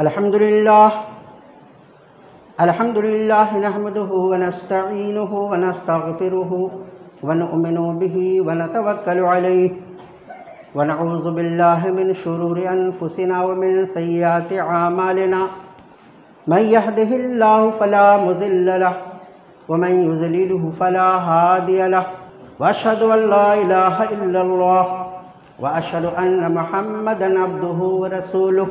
الحمد لله نحمده ونستعينه ونستغفره ونؤمن به ونتوكل عليه ونعوذ بالله من شرور أنفسنا ومن سيئات أعمالنا من يهده الله فلا مضل له ومن يضلله فلا هادي له وأشهد أن لا إله إلا الله وأشهد أن محمدا عبده ورسوله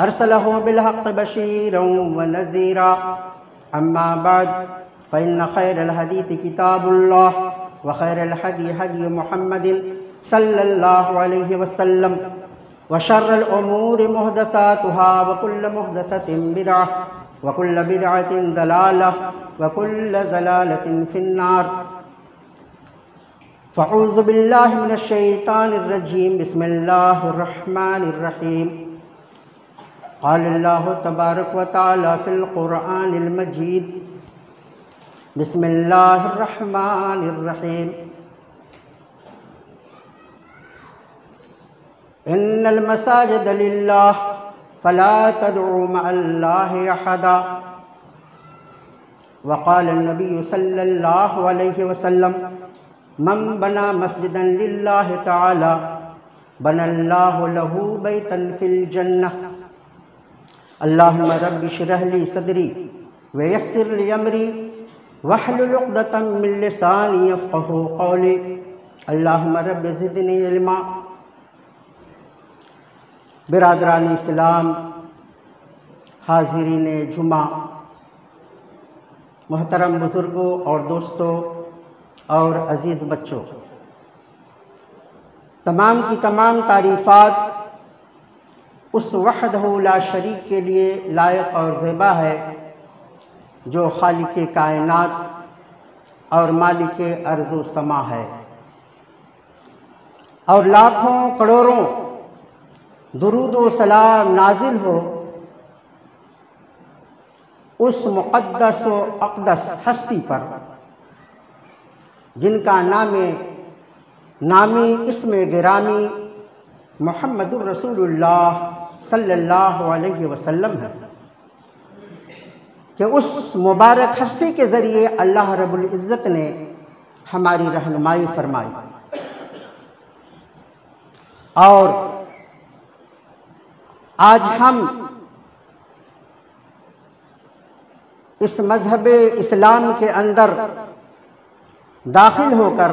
أرسله بالحق بشيرا ونذيرا أما بعد فإن خير الحديث كتاب الله وخير الهدي هدي محمد صلى الله عليه وسلم وشر الأمور محدثاتها وكل محدثة بدعة وكل بدعة ضلالة وكل ضلالة في النار فأعوذ بالله من الشيطان الرجيم بسم الله الرحمن الرحيم قال الله تبارك وتعالى في القرآن المجيد بسم الله الرحمن الرحيم إن المساجد لله فلا تدعوا مع الله أحدا وقال النبي صلى الله عليه وسلم من بنى مسجدا لله تعالى بنى الله له بيتا في الجنة اللهم رب اشرح لي صدري ويسر لي امري واحلل عقدة من لساني يفقهوا قولي اللهم رب زدني علما۔ برادران اسلام، حاضرین جمعہ، محترم بزرگوں اور دوستوں اور عزیز بچوں، تمام کی تمام تعریفات اس وحدہ لا شریک کے لیے لائق اور زیبا ہے جو خالق کائنات اور مالک ارض و سما ہے، اور لاکھوں کروڑوں درود و سلام نازل ہو اس مقدس و اقدس ہستی پر جن کا نامی اسم گرامی محمد الرسول اللہ صلی اللہ علیہ وسلم ہے، کہ اس مبارک ہستی کے ذریعے اللہ رب العزت نے ہماری رہنمائی فرمائی، اور آج ہم اس مذہب اسلام کے اندر داخل ہو کر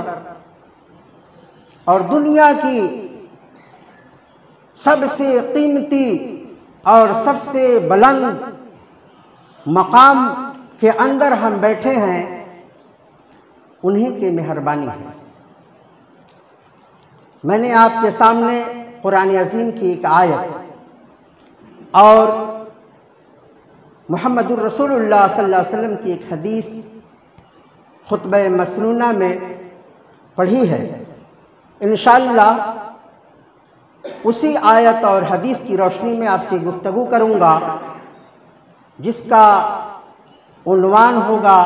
اور دنیا کی سب سے قیمتی اور سب سے بلند مقام کے اندر ہم بیٹھے ہیں، انہی کی مہربانی ہے۔ میں نے آپ کے سامنے قرآن عظیم کی ایک آیت اور محمد الرسول اللہ صلی اللہ علیہ وسلم کی ایک حدیث خطبہ مسنونہ میں پڑھی ہے۔ انشاءاللہ اسی آیت اور حدیث کی روشنی میں آپ سے گفتگو کروں گا، جس کا عنوان ہوگا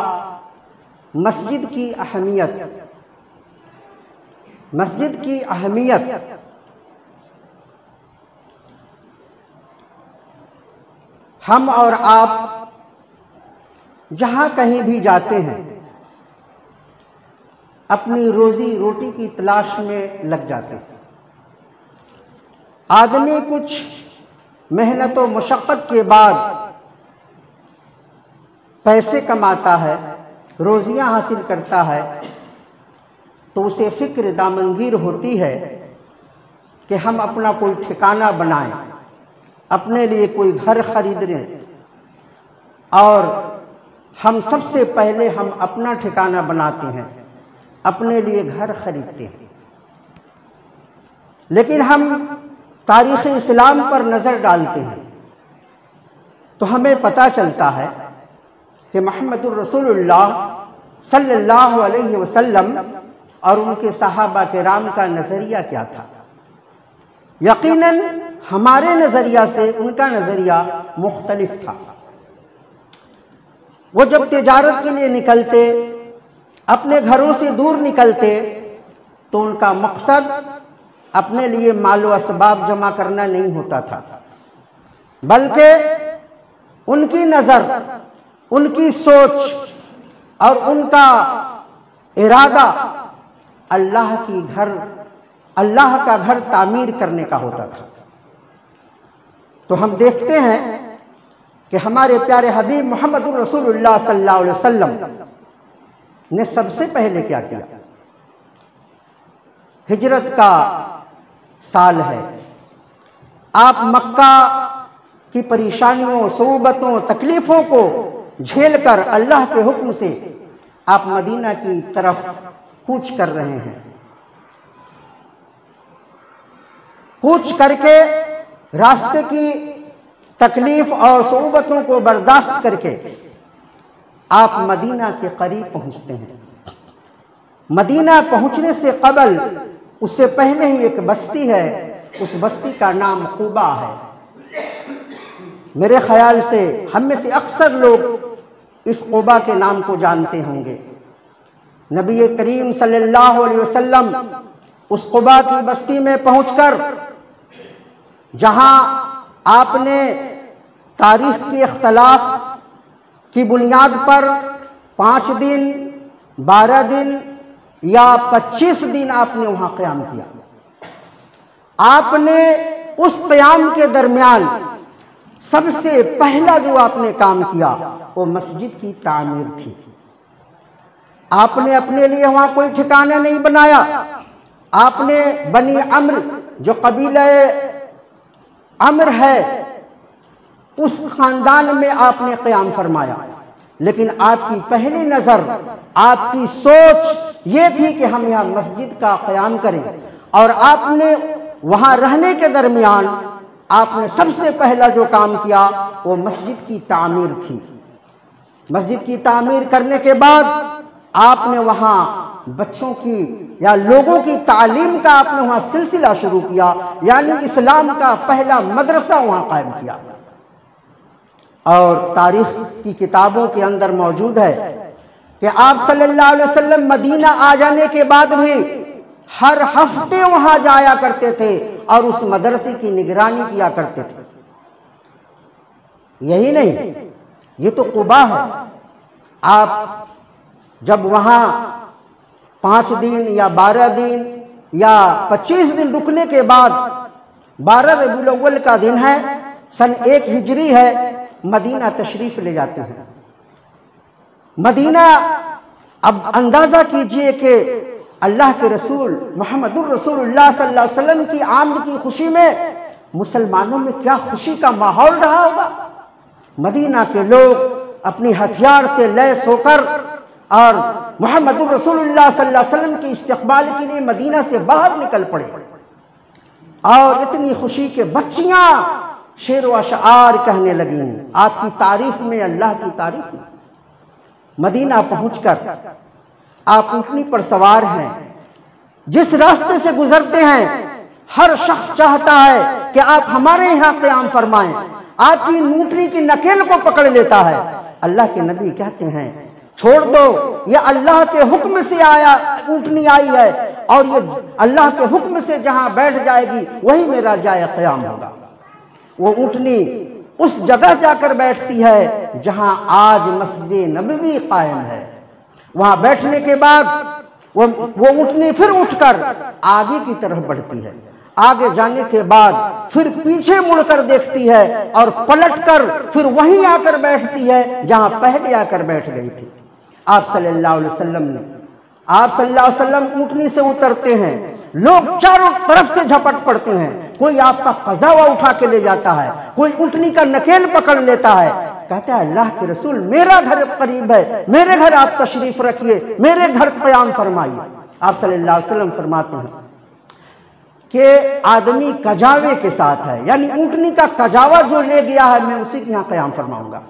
مسجد کی اہمیت۔ مسجد کی اہمیت۔ ہم اور آپ جہاں کہیں بھی جاتے ہیں اپنی روزی روٹی کی تلاش میں لگ جاتے ہیں۔ آدمی کچھ محنت و مشقت کے بعد پیسے کماتا ہے، روزیاں حاصل کرتا ہے، تو اسے فکر دامنگیر ہوتی ہے کہ ہم اپنا کوئی ٹھکانہ بنائیں، اپنے لیے کوئی گھر خرید لیں، اور ہم سب سے پہلے ہم اپنا ٹھکانہ بناتے ہیں، اپنے لیے گھر خریدتے ہیں۔ لیکن ہم تاریخ اسلام پر نظر ڈالتے ہیں تو ہمیں پتہ چلتا ہے کہ محمد الرسول اللہ صلی اللہ علیہ وسلم اور ان کے صحابہ کرام کا نظریہ کیا تھا۔ یقیناً ہمارے نظریہ سے ان کا نظریہ مختلف تھا۔ وہ جب تجارت کے لیے نکلتے، اپنے گھروں سے دور نکلتے، تو ان کا مقصد اپنے لیے مال و اسباب جمع کرنا نہیں ہوتا تھا، بلکہ ان کی نظر، ان کی سوچ اور ان کا ارادہ اللہ کا گھر تعمیر کرنے کا ہوتا تھا۔ تو ہم دیکھتے ہیں کہ ہمارے پیارے حبیب محمد الرسول اللہ صلی اللہ علیہ وسلم نے سب سے پہلے کیا کیا؟ ہجرت کا سال ہے، آپ مکہ کی پریشانیوں، صعوبتوں، تکلیفوں کو جھیل کر اللہ کے حکم سے آپ مدینہ کی طرف کوچ کر رہے ہیں۔ کوچ کر کے راستے کی تکلیف اور صعوبتوں کو برداشت کر کے آپ مدینہ کے قریب پہنچتے ہیں۔ مدینہ پہنچنے سے قبل، اس سے پہلے ہی ایک بستی ہے، اس بستی کا نام قباء ہے۔ میرے خیال سے ہم میں سے اکثر لوگ اس قباء کے نام کو جانتے ہوں گے۔ نبی کریم صلی اللہ علیہ وسلم اس قباء کی بستی میں پہنچ کر، جہاں آپ نے تاریخ کے اختلاف کی بنیاد پر 5 دن، 12 دن یا 25 دن آپ نے وہاں قیام کیا۔ آپ نے اس قیام کے درمیان سب سے پہلا جو آپ نے کام کیا وہ مسجد کی تعمیر تھی۔ آپ نے اپنے لیے وہاں کوئی ٹھکانہ نہیں بنایا، آپ نے بنی عمر جو قبیلہ عمر ہے اس خاندان میں آپ نے قیام فرمایا، لیکن آپ کی پہلی نظر، آپ کی سوچ یہ تھی کہ ہم یہاں مسجد کا قیام کریں، اور آپ نے وہاں رہنے کے درمیان آپ نے سب سے پہلا جو کام کیا وہ مسجد کی تعمیر تھی۔ مسجد کی تعمیر کرنے کے بعد آپ نے وہاں بچوں کی یا لوگوں کی تعلیم کا آپ نے وہاں سلسلہ شروع کیا، یعنی اسلام کا پہلا مدرسہ وہاں قائم کیا۔ اور تاریخ کی کتابوں کے اندر موجود ہے کہ آپ صلی اللہ علیہ وسلم مدینہ آ جانے کے بعد بھی ہر ہفتے وہاں جایا کرتے تھے اور اس مدرسے کی نگرانی کیا کرتے تھے۔ یہی نہیں، یہ تو قباء ہے۔ آپ جب وہاں 5 دن یا 12 دن یا 25 دن رکنے کے بعد 12 ربیع الاول کا دن ہے، سن 1 ہجری ہے، مدینہ تشریف لے جاتے ہیں۔ مدینہ، اب اندازہ کیجئے کہ اللہ کے رسول محمد الرسول اللہ صلی اللہ علیہ وسلم کی آمد کی خوشی میں مسلمانوں میں کیا خوشی کا ماحول رہا ہوگا۔ مدینہ کے لوگ اپنی ہتھیار سے لیس ہو کر اور محمد الرسول اللہ صلی اللہ علیہ وسلم کی استقبال کے لیے مدینہ سے باہر نکل پڑے، اور اتنی خوشی کے بچیاں شعر و اشعار کہنے لگیں آپ کی تعریف میں، اللہ کی تعریف میں۔ مدینہ پہنچ کر آپ اونٹنی پر سوار ہیں، جس راستے سے گزرتے ہیں ہر شخص چاہتا ہے کہ آپ ہمارے یہاں قیام فرمائیں، آپ کی اونٹنی کی نکیل کو پکڑ لیتا ہے۔ اللہ کے نبی کہتے ہیں چھوڑ دو، یہ اللہ کے حکم سے اونٹنی آئی ہے، اور یہ اللہ کے حکم سے جہاں بیٹھ جائے گی وہی میرا جائے قیام ہوگا۔ وہ اونٹنی اس جگہ جا کر بیٹھتی ہے جہاں آج مسجد نبوی قائم ہے۔ وہاں بیٹھنے کے بعد وہ اونٹنی پھر اٹھ کر آگے کی طرف بڑھتی ہے، آگے جانے کے بعد پھر پیچھے مڑ کر دیکھتی ہے اور پلٹ کر پھر وہیں آ کر بیٹھتی ہے جہاں پہلے آ کر بیٹھ گئی تھی۔ آپ صلی اللہ علیہ وسلم اونٹنی سے اترتے ہیں، لوگ چاروں طرف سے جھپٹ پڑتے ہیں، کوئی آپ کا قضاوہ اٹھا کے لے جاتا ہے، کوئی اونٹنی کا نکیل پکڑ لیتا ہے، کہتا ہے اللہ کے رسول میرا گھر قریب ہے، میرے گھر آپ تشریف رکھیے، میرے گھر قیام فرمائیے۔ آپ صلی اللہ علیہ وسلم فرماتے ہیں کہ آدمی کجاوے کے ساتھ ہے، یعنی اونٹنی کا کجاوا جو لے گیا ہے میں اسی کے یہاں قیام فرماؤں گا۔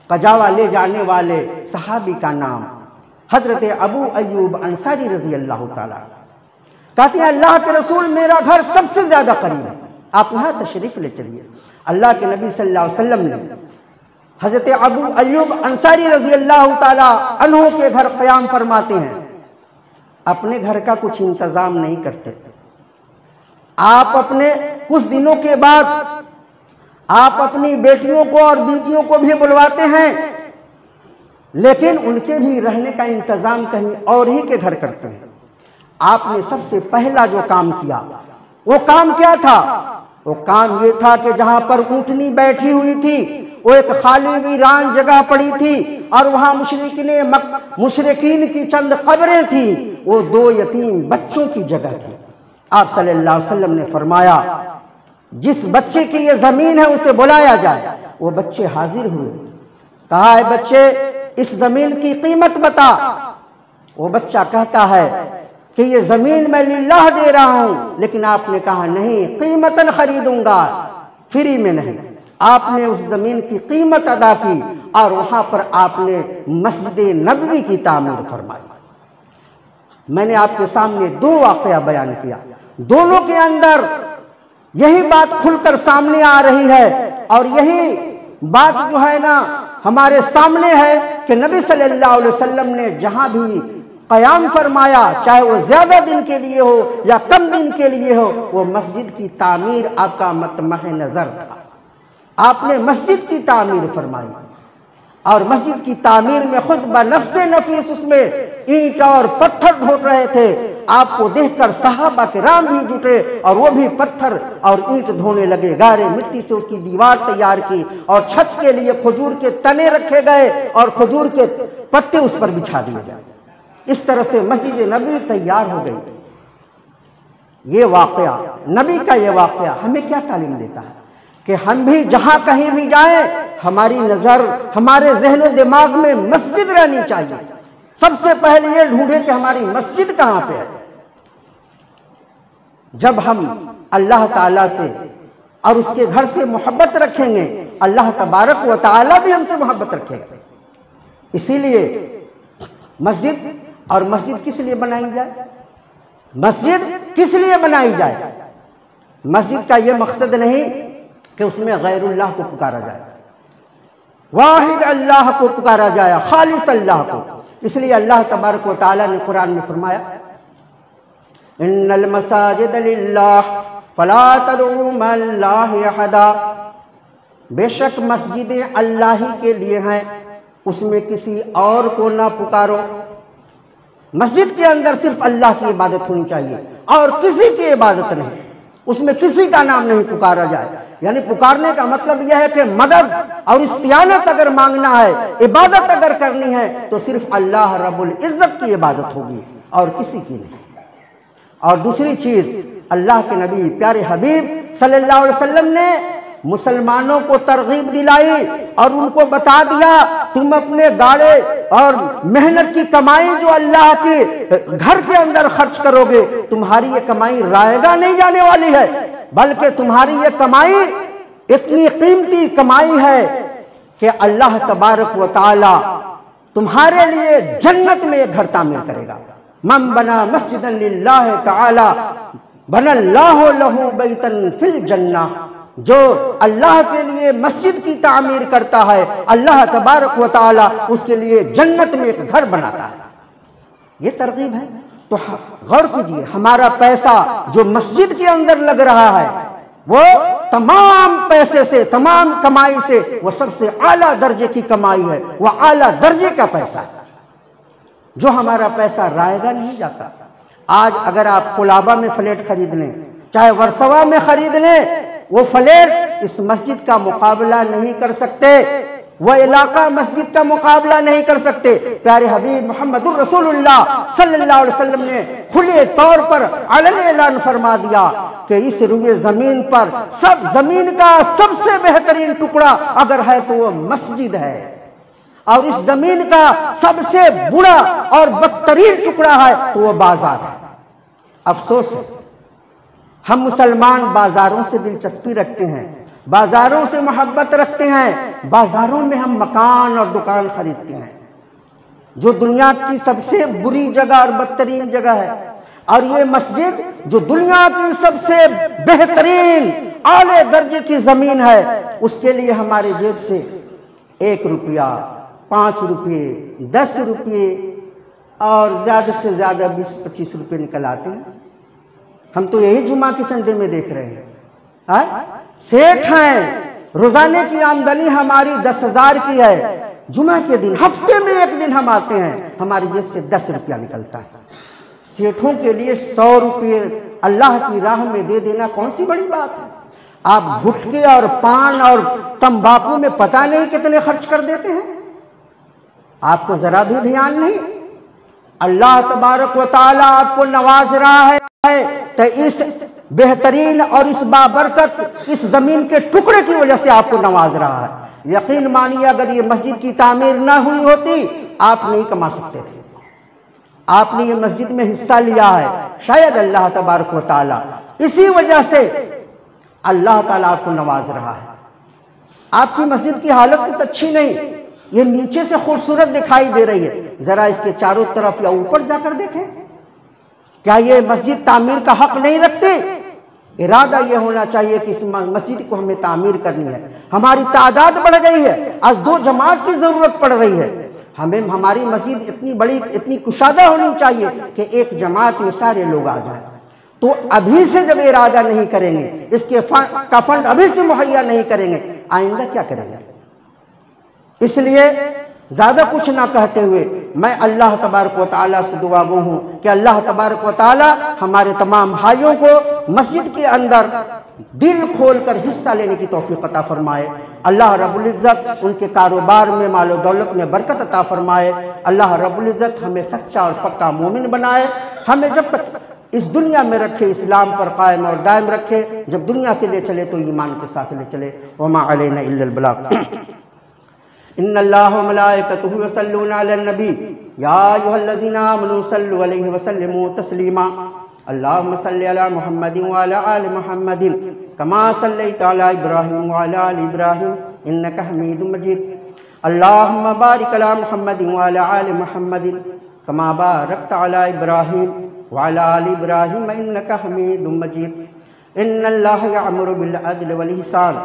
کجاوا لے جانے والے صحابی کا نام حضرت ابو ایوب انصاری رضی اللہ تعالیٰ، کہتے ہیں اللہ کے رسول میرا گھر سب سے زیادہ قریب ہے، آپ یہاں تشریف لے چلیے۔ اللہ کے نبی صلی اللہ علیہ وسلم نے حضرت ابو ایوب انصاری رضی اللہ تعالیٰ عنہ کے گھر قیام فرماتے ہیں۔ اپنے گھر کا کچھ انتظام نہیں کرتے، آپ اپنے کچھ دنوں کے بعد آپ اپنی بیٹیوں کو اور بیٹیوں کو بھی بلواتے ہیں، لیکن ان کے بھی رہنے کا انتظام کہیں اور ہی کے گھر کرتے ہیں۔ آپ نے سب سے پہلا جو کام کیا وہ کام کیا تھا؟ وہ کام یہ تھا کہ جہاں پر اونٹنی بیٹھی ہوئی تھی وہ ایک خالی ویران جگہ پڑی تھی اور وہاں مشرکین کی چند قبریں تھیں، وہ 2 یتیم بچوں کی جگہ تھی۔ آپ صلی اللہ علیہ وسلم نے فرمایا جس بچے کی یہ زمین ہے اسے بلایا جائے۔ وہ بچے حاضر ہوئے، کہا ہے بچے اس زمین کی قیمت بتا۔ وہ بچہ کہتا ہے کہ یہ زمین میں للہ دے رہا ہوں، لیکن آپ نے کہا نہیں، قیمتاً خریدوں گا، فری میں نہیں۔ آپ نے اس زمین کی قیمت ادا کی اور وہاں پر آپ نے مسجد نبوی کی تعمیر فرمائی۔ میں نے آپ کے سامنے 2 واقعہ بیان کیا، دونوں کے اندر یہی بات کھل کر سامنے آ رہی ہے، اور یہی بات جو ہے نا ہمارے سامنے ہے کہ نبی صلی اللہ علیہ وسلم نے جہاں بھی قیام فرمایا، چاہے وہ زیادہ دن کے لیے ہو یا کم دن کے لیے ہو، وہ مسجد کی تعمیر آپ کا مطمح نظر تھا۔ آپ نے مسجد کی تعمیر فرمائی، اور مسجد کی تعمیر میں خود بنفس نفیس اس میں اینٹ اور پتھر ڈھونڈ رہے تھے۔ آپ کو دیکھ کر صحابہ کرام بھی جٹے اور وہ بھی پتھر اور اینٹ دھونے لگے، گارے مٹی سے اس کی دیوار تیار کی، اور چھت کے لیے کھجور کے تنے رکھے گئے اور کھجور کے پتے اس پر بچھا دیے گئے۔ اس طرح سے مسجد نبوی تیار ہو گئی۔ یہ واقعہ، نبی کا یہ واقعہ ہمیں کیا تعلیم دیتا ہے؟ کہ ہم بھی جہاں کہیں بھی جائیں، ہماری نظر، ہمارے ذہن و دماغ میں مسجد رہنی چاہیے۔ سب سے پہلے یہ ڈھونڈیں کہ ہماری مسجد کہاں پہ ہے۔ جب ہم اللہ تعالیٰ سے اور اس کے گھر سے محبت رکھیں گے، اللہ تبارک و تعالیٰ بھی ہم سے محبت رکھے گا۔ اسی لیے مسجد، اور مسجد کس لیے بنائی جائے؟ مسجد کس لیے بنائی جائے؟ مسجد کا یہ مقصد نہیں کہ اس میں غیر اللہ کو پکارا جائے، واحد اللہ کو پکارا جائے، خالص اللہ کو۔ اس لیے اللہ تبارک و تعالیٰ نے قرآن میں فرمایا ان المساجد للہ فلا تدعوا مع اللہ احدا، بے شک مسجدیں اللہ ہی کے لیے ہیں، اس میں کسی اور کو نہ پکارو۔ مسجد کے اندر صرف اللہ کی عبادت ہونی چاہیے اور کسی کی عبادت نہیں، اس میں کسی کا نام نہیں پکارا جائے۔ یعنی پکارنے کا مطلب یہ ہے کہ مدد اور استعانت اگر مانگنا ہے، عبادت اگر کرنی ہے تو صرف اللہ رب العزت کی عبادت ہوگی اور کسی کی نہیں۔ اور دوسری چیز، اللہ کے نبی پیارے حبیب صلی اللہ علیہ وسلم نے مسلمانوں کو ترغیب دلائی اور ان کو بتا دیا تم اپنے گاڑے اور محنت کی کمائی جو اللہ کے گھر کے اندر خرچ کرو گے، تمہاری یہ کمائی رائے گاہ نہیں جانے والی ہے، بلکہ تمہاری یہ کمائی اتنی قیمتی کمائی ہے کہ اللہ تبارک و تعالی تمہارے لیے جنت میں ایک گھر تعمیر کرے گا۔ من بنا مسجدا للہ تعالی بنى اللہ لہ بیتا فی الجنہ، جو اللہ کے لیے مسجد کی تعمیر کرتا ہے، اللہ تبارک و تعالی اس کے لیے جنت میں ایک گھر بناتا ہے۔ یہ ترغیب ہے۔ تو غور کیجیے، ہمارا پیسہ جو مسجد کے اندر لگ رہا ہے، وہ تمام پیسے سے، تمام کمائی سے، وہ سب سے اعلیٰ درجے کی کمائی ہے، وہ اعلیٰ درجے کا پیسہ ہے، جو ہمارا پیسہ رائے گا نہیں جاتا۔ آج اگر آپ کولابا میں فلیٹ خرید لیں، چاہے ورسوا میں خرید لیں، وہ فلیٹ اس مسجد کا مقابلہ نہیں کر سکتے، وہ علاقہ مسجد کا مقابلہ نہیں کر سکتے۔ پیارے حبیب محمد الرسول اللہ صلی اللہ علیہ وسلم نے کھلے طور پر علن اعلان فرما دیا کہ اس روئے زمین پر زمین کا سب سے بہترین ٹکڑا اگر ہے تو وہ مسجد ہے، اور اس زمین کا سب سے برا اور بدترین ٹکڑا ہے تو وہ بازار ہے۔ افسوس ہے، ہم مسلمان بازاروں سے دلچسپی رکھتے ہیں، بازاروں سے محبت رکھتے ہیں، بازاروں میں ہم مکان اور دکان خریدتے ہیں، جو دنیا کی سب سے بری جگہ اور بدترین جگہ ہے۔ اور یہ مسجد جو دنیا کی سب سے بہترین اعلی درجے کی زمین ہے، اس کے لیے ہمارے جیب سے 1 روپیہ، 5 روپے، 10 روپے اور زیادہ سے زیادہ 20-25 روپے نکل آتے ہیں۔ ہم تو یہی جمعہ کے چندے میں دیکھ رہے ہیں۔ سیٹھ ہیں، روزانے کی آمدنی ہماری 10,000 کی ہے، جمعہ کے دن ہفتے میں ایک دن ہم آتے ہیں، ہماری جیب سے 10 روپیہ نکلتا ہے۔ سیٹھوں کے لیے 100 روپے اللہ کی راہ میں دے دینا کون سی بڑی بات ہے؟ آپ گٹکے اور پان اور تمباکو میں پتہ نہیں کتنے خرچ کر دیتے ہیں، آپ کو ذرا بھی دھیان نہیں۔ اللہ تبارک و تعالیٰ آپ کو نواز رہا ہے تو اس بہترین اور اس بابرکت اس زمین کے ٹکڑے کی وجہ سے آپ کو نواز رہا ہے۔ یقین مانیے اگر یہ مسجد کی تعمیر نہ ہوئی ہوتی آپ نہیں کما سکتے تھے۔ آپ نے یہ مسجد میں حصہ لیا ہے، شاید اللہ تبارک و تعالیٰ اسی وجہ سے اللہ تعالیٰ آپ کو نواز رہا ہے۔ آپ کی مسجد کی حالت تو اچھی نہیں، یہ نیچے سے خوبصورت دکھائی دے رہی ہے، ذرا اس کے چاروں طرف یا اوپر جا کر دیکھیں، کیا یہ مسجد تعمیر کا حق نہیں رکھتی؟ ارادہ یہ ہونا چاہیے کہ اس مسجد کو ہمیں تعمیر کرنی ہے۔ ہماری تعداد بڑھ گئی ہے، آج 2 جماعت کی ضرورت پڑ رہی ہے، ہماری مسجد اتنی بڑی اتنی کشادہ ہونی چاہیے کہ ایک جماعت میں سارے لوگ آ جائیں۔ تو ابھی سے جب ارادہ نہیں کریں گے، اس کے کا فنڈ ابھی سے مہیا نہیں کریں گے، آئندہ کیا کریں گے؟ اس لیے زیادہ کچھ نہ کہتے ہوئے میں اللہ تبارک و تعالیٰ سے دعا گو ہوں کہ اللہ تبارک و تعالیٰ ہمارے تمام بھائیوں کو مسجد کے اندر دل کھول کر حصہ لینے کی توفیق عطا فرمائے۔ اللہ رب العزت ان کے کاروبار میں مال و دولت میں برکت عطا فرمائے۔ اللہ رب العزت ہمیں سچا اور پکا مومن بنائے، ہمیں جب تک اس دنیا میں رکھے اسلام پر قائم اور دائم رکھے، جب دنیا سے لے چلے تو ایمان کے ساتھ لے چلے۔ وما علینا الا البلاغ۔ ان اللہ وملائکتہ یصلون علی النبی یا ایھا الذین آمنوا صلوا علیہ وسلموا تسلیما۔ اللہم صل علی محمد وعلی آل محمد کما صلیت علی ابراہیم وعلی آل ابراہیم انک حمید مجید۔ اللہم بارک علی محمد وعلی آل محمد کما بارکت علی ابراہیم وعلی آل ابراہیم انک حمید مجید۔ ان اللہ یأمر بالعدل والإحسان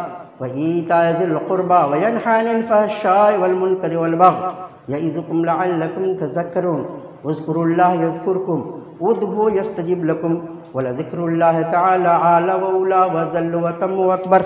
وإيتاء ذي القربى وينهى عن الفحشاء والمنكر والبغي يعظكم لعلكم تذكرون واذكروا الله يذكركم وادعوه يستجب لكم ولذكر الله تعالى أعلى وأولى وأجل وأتم وأكبر۔